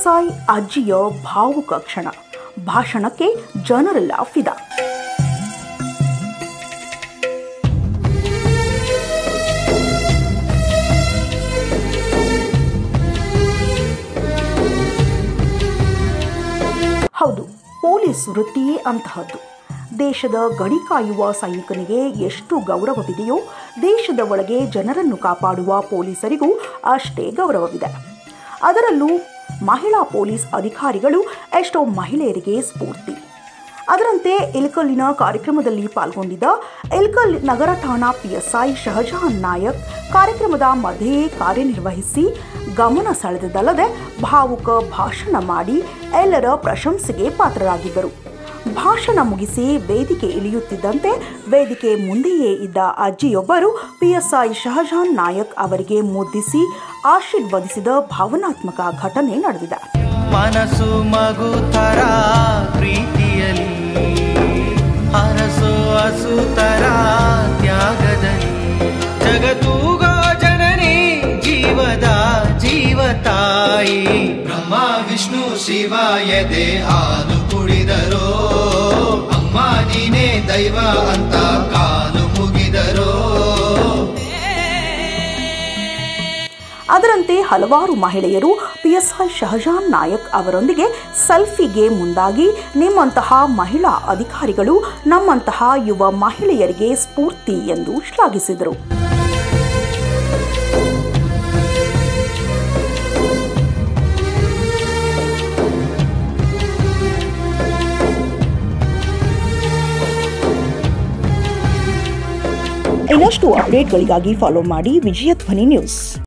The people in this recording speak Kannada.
PSI ಅಜ್ಜಿಯ ಭಾವುಕ ಕ್ಷಣ, ಭಾಷಣಕ್ಕೆ ಜನರೆಲ್ಲ ಫಿದಾ. ಹೌದು, ಪೊಲೀಸ್ ವೃತ್ತಿಯೇ ಅಂತಹದ್ದು. ದೇಶದ ಗಡಿ ಕಾಯುವ ಸೈನಿಕನಿಗೆ ಎಷ್ಟು ಗೌರವವಿದೆಯೋ ದೇಶದ ಒಳಗೆ ಜನರನ್ನು ಕಾಪಾಡುವ ಪೊಲೀಸರಿಗೂ ಅಷ್ಟೇ ಗೌರವವಿದೆ. ಅದರಲ್ಲೂ ಮಹಿಳಾ ಪೊಲೀಸ್ ಅಧಿಕಾರಿಗಳು ಎಷ್ಟೋ ಮಹಿಳೆಯರಿಗೆ ಸ್ಫೂರ್ತಿ. ಅದರಂತೆ ಇಳಕಲ್ಲಿನ ಕಾರ್ಯಕ್ರಮದಲ್ಲಿ ಪಾಲ್ಗೊಂಡಿದ್ದ ಇಳಕಲ್ ನಗರ ಠಾಣಾ PSI ಶಹಜಹಾನ್ ನಾಯಕ್ ಕಾರ್ಯಕ್ರಮದ ಮಧ್ಯೆಯೇ ಕಾರ್ಯನಿರ್ವಹಿಸಿ ಗಮನ ಸೆಳೆದಲ್ಲದೆ ಭಾವುಕ ಭಾಷಣ ಮಾಡಿ ಎಲ್ಲರ ಪ್ರಶಂಸೆಗೆ ಪಾತ್ರರಾಗಿದ್ದರು. ಭಾಷಣ ಮುಗಿಸಿ ವೇದಿಕೆ ಇಳಿಯುತ್ತಿದ್ದಂತೆ ವೇದಿಕೆ ಮುಂದೆಯೇ ಇದ್ದ ಅಜ್ಜಿಯೊಬ್ಬರು PSI ಶಹಜಹಾನ್ ನಾಯಕ್ ಅವರಿಗೆ ಮುದ್ದಿಸಿ ಆಶೀರ್ವದಿಸಿದ ಭಾವನಾತ್ಮಕ ಘಟನೆ ನಡೆದಿದೆ. ಮನಸ್ಸು ಮಗು ತರ ಪ್ರೀತಿಯಲಿ ಅರಸು ಹಸು ತರ ತ್ಯಾಗದಲ್ಲಿ ಜಗತ್ತೂಗೋ ಜನನಿ ಜೀವದ ಜೀವತಾಯಿ ಬ್ರಹ್ಮ ವಿಷ್ಣು ಶಿವ ಎದೆ ಹಾಲು ಕುಡಿದರೋ ಅಮ್ಮ ನೀನೇ ದೈವ ಅಂತ ಕಾಲು ಮುಗಿದರೋ. ಅದರಂತೆ ಹಲವಾರು ಮಹಿಳೆಯರು PSI ಶಹಜಹಾನ್ ನಾಯಕ್ ಅವರೊಂದಿಗೆ ಸೆಲ್ಫಿಗೆ ಮುಂದಾಗಿ ನಿಮ್ಮಂತಹ ಮಹಿಳಾ ಅಧಿಕಾರಿಗಳು ನಮ್ಮಂತಹ ಯುವ ಮಹಿಳೆಯರಿಗೆ ಸ್ಫೂರ್ತಿ ಎಂದು ಶ್ಲಾಘಿಸಿದರು. ಇನ್ನಷ್ಟು ಅಪ್ಡೇಟ್ಗಳಿಗಾಗಿ ಫಾಲೋ ಮಾಡಿ ವಿಜಯ ಧ್ವನಿ ನ್ಯೂಸ್.